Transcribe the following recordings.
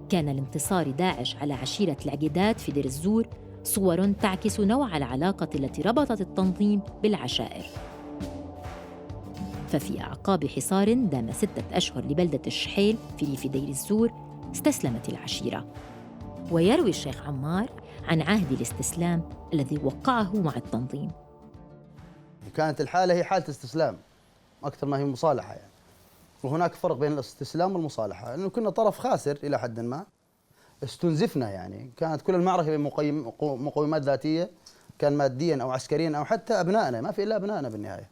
كان لانتصار داعش على عشيرة العقيدات في دير الزور صور تعكس نوع العلاقة التي ربطت التنظيم بالعشائر. ففي أعقاب حصار دام 6 أشهر لبلدة الشحيل في ريف دير الزور استسلمت العشيرة. ويروي الشيخ عمار عن عهد الاستسلام الذي وقعه مع التنظيم. كانت الحالة هي حالة استسلام أكثر ما هي مصالحة يعني. وهناك فرق بين الاستسلام والمصالحة، لأنه كنا طرف خاسر إلى حد ما، استنزفنا يعني. كانت كل المعركة بمقومات ذاتية، كان ماديا أو عسكريا أو حتى أبنائنا، ما في إلا أبنائنا بالنهاية.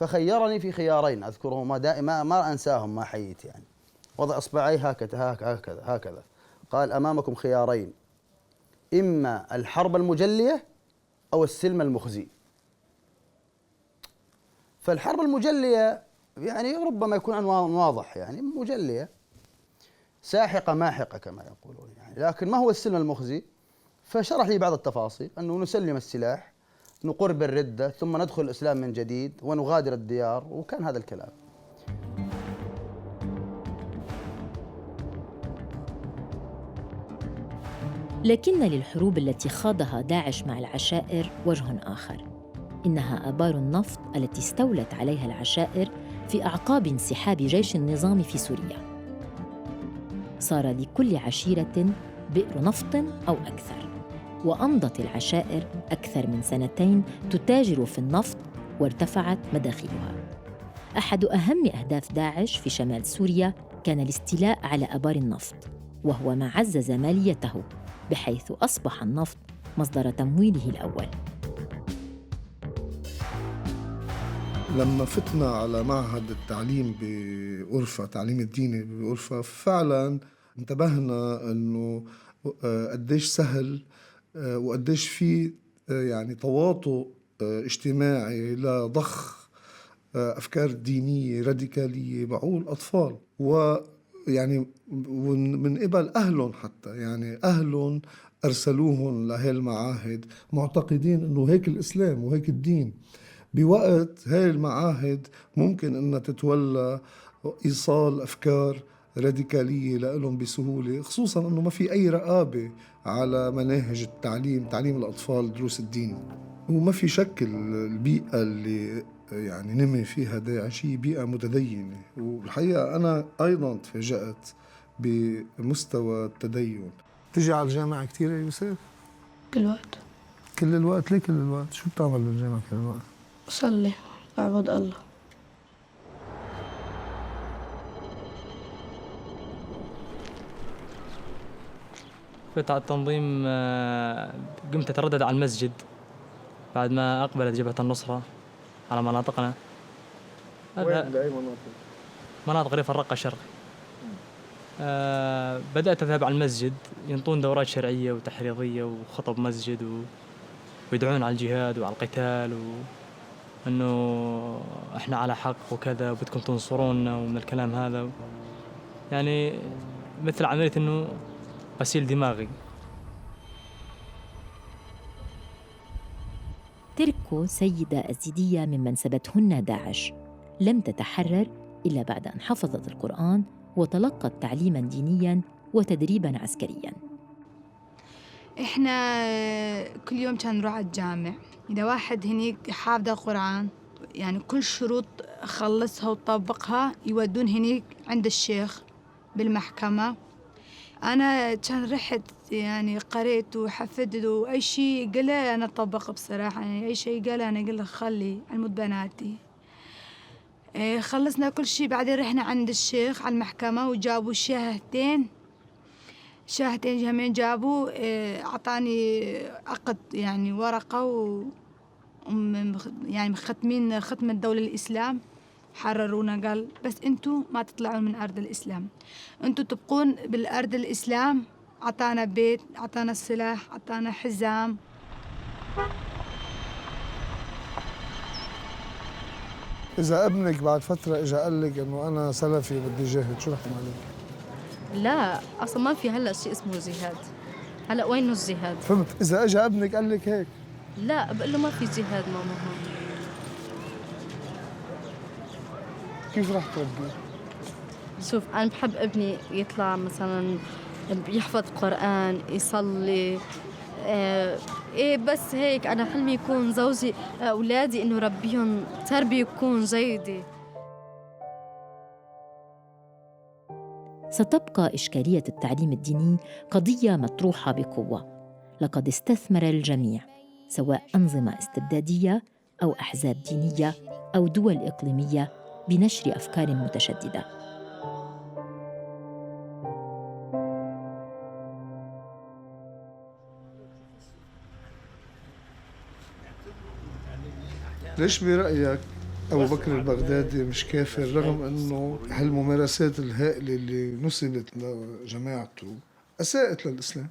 فخيرني في خيارين أذكرهما دائما ما أنساهم ما حييت يعني. وضع إصبعي هكذا هكذا هكذا، قال: أمامكم خيارين، إما الحرب المجلية أو السلم المخزي. فالحرب المجلية يعني ربما يكون عنوان واضح، يعني مجلية ساحقة ماحقة كما يقولون يعني. لكن ما هو السلم المخزي؟ فشرح لي بعض التفاصيل، أنه نسلم السلاح، نقر بالردة، ثم ندخل الإسلام من جديد ونغادر الديار، وكان هذا الكلام. لكن للحروب التي خاضها داعش مع العشائر وجه آخر، إنها آبار النفط التي استولت عليها العشائر في أعقاب انسحاب جيش النظام في سوريا. صار لكل عشيرة بئر نفط أو أكثر، وأمضت العشائر أكثر من 2 تتاجر في النفط وارتفعت مداخلها. أحد أهم أهداف داعش في شمال سوريا كان الاستيلاء على آبار النفط، وهو ما عزز ماليته، بحيث أصبح النفط مصدر تمويله الأول. لما فتنا على معهد التعليم بأورفا، تعليم الديني بأورفا، فعلا انتبهنا أنه قديش سهل وقديش في يعني تواطؤ اجتماعي لضخ أفكار دينية راديكالية بعقول أطفال، ويعني من قبل أهلهم حتى، يعني أهلهم أرسلوهم لهي المعاهد معتقدين أنه هيك الإسلام وهيك الدين. بوقت هاي المعاهد ممكن أنها تتولى إيصال أفكار راديكالية لهم بسهولة، خصوصاً أنه ما في أي رقابة على مناهج التعليم، تعليم الأطفال دروس الدين. وما في شك البيئة اللي يعني نمي فيها داعش هي بيئة متدينة، والحقيقة أنا أيضاً تفاجأت بمستوى التدين. تجي على الجامعة كتير يا يوسف؟ كل وقت. كل الوقت؟ ليه كل الوقت؟ شو بتعمل بالجامعة كل الوقت؟ صلي، أعبد الله. فت على التنظيم، قمت أتردد على المسجد بعد ما أقبلت جبهة النصرة على مناطقنا. وين بأي مناطق؟ مناطق ريف الرقة الشرقي. بدأت أذهب على المسجد، ينطون دورات شرعية وتحريضية وخطب مسجد ويدعون على الجهاد وعلى القتال، وأنه إحنا على حق وكذا وبدكم تنصرونا ومن الكلام هذا، يعني مثل عملية أنه غسيل دماغي. تركو سيدة أزيدية ممن سبتهن داعش لم تتحرر إلا بعد أن حفظت القرآن وتلقت تعليماً دينياً وتدريباً عسكرياً. إحنا كل يوم كان نروح على الجامع، إذا واحد هنيك حافظ القرآن يعني كل شروط خلصها وطبقها يودون هنيك عند الشيخ بالمحكمة. أنا كان رحت يعني قريت وحفظت وأي شيء قاله أنا طبق بصراحة، يعني أي شيء قاله أنا قل خلي علمود بناتي. خلصنا كل شيء، بعدين رحنا عند الشيخ على المحكمة وجابوا شاهدتين همين جابوا. أعطاني عقد يعني ورقة يعني ختمين ختم الدولة الإسلام، حررونا. قال بس أنتوا ما تطلعون من أرض الإسلام، أنتوا تبقون بالأرض الإسلام. أعطانا بيت، أعطانا السلاح، أعطانا حزام. إذا ابنك بعد فترة إجا قال لك إنه أنا سلفي وبدي جاهد، شو رح تعملي؟ لا أصلا ما في هلا شيء اسمه جهاد. هلا وينه الجهاد؟ فهمت. إذا إجا ابنك قال لك هيك؟ لا بقول له ما في جهاد ماما هون. كيف رح تربيه؟ شوف أنا بحب ابني يطلع مثلا يحفظ قرآن، يصلي، إيه بس هيك. أنا حلمي يكون زوجي أولادي إنه ربيهم تربية يكون جيدة. ستبقى إشكالية التعليم الديني قضية مطروحة بقوة. لقد استثمر الجميع، سواء أنظمة استبدادية أو أحزاب دينية أو دول إقليمية، بنشر أفكار متشددة. ليش برأيك أبو بكر البغدادي مش كافر رغم أنه هالممارسات الهائلة اللي نسبت لجماعته أساءت للإسلام؟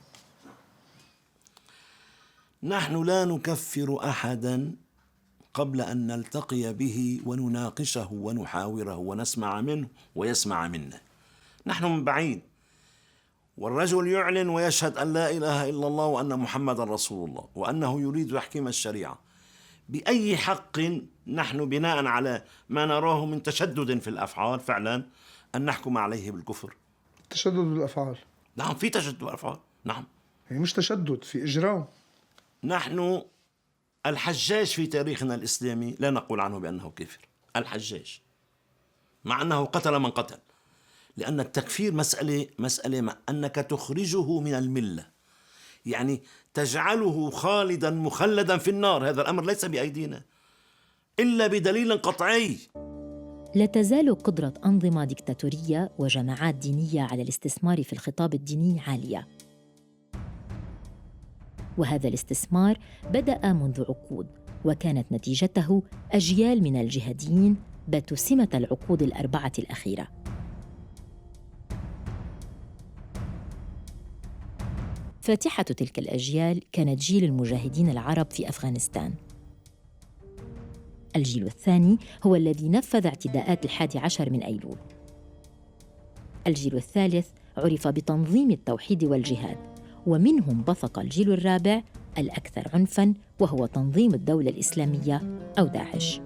نحن لا نكفر أحداً قبل أن نلتقي به ونناقشه ونحاوره ونسمع منه ويسمع منا. نحن من بعيد، والرجل يعلن ويشهد أن لا إله إلا الله وأن محمد رسول الله وأنه يريد تحكيم الشريعة. بأي حق نحن بناء على ما نراه من تشدد في الأفعال فعلا أن نحكم عليه بالكفر؟ تشدد بالأفعال؟ نعم، في تشدد بالأفعال، نعم. هي مش تشدد، في إجرام. نحن الحجاج في تاريخنا الإسلامي لا نقول عنه بأنه كافر، الحجاج، مع أنه قتل من قتل، لأن التكفير مسألة أنك تخرجه من الملة، يعني تجعله خالدا مخلدا في النار. هذا الأمر ليس بأيدينا إلا بدليل قطعي. لا تزال قدرة أنظمة ديكتاتورية وجماعات دينية على الاستثمار في الخطاب الديني عالية، وهذا الاستثمار بدأ منذ عقود، وكانت نتيجته أجيال من الجهاديين باتوا سمة العقود الأربعة الأخيرة. فاتحة تلك الأجيال كانت جيل المجاهدين العرب في أفغانستان. الجيل الثاني هو الذي نفذ اعتداءات 11 من أيلول. الجيل الثالث عرف بتنظيم التوحيد والجهاد، ومنهم بثق الجيل الرابع الأكثر عنفاً، وهو تنظيم الدولة الإسلامية أو داعش.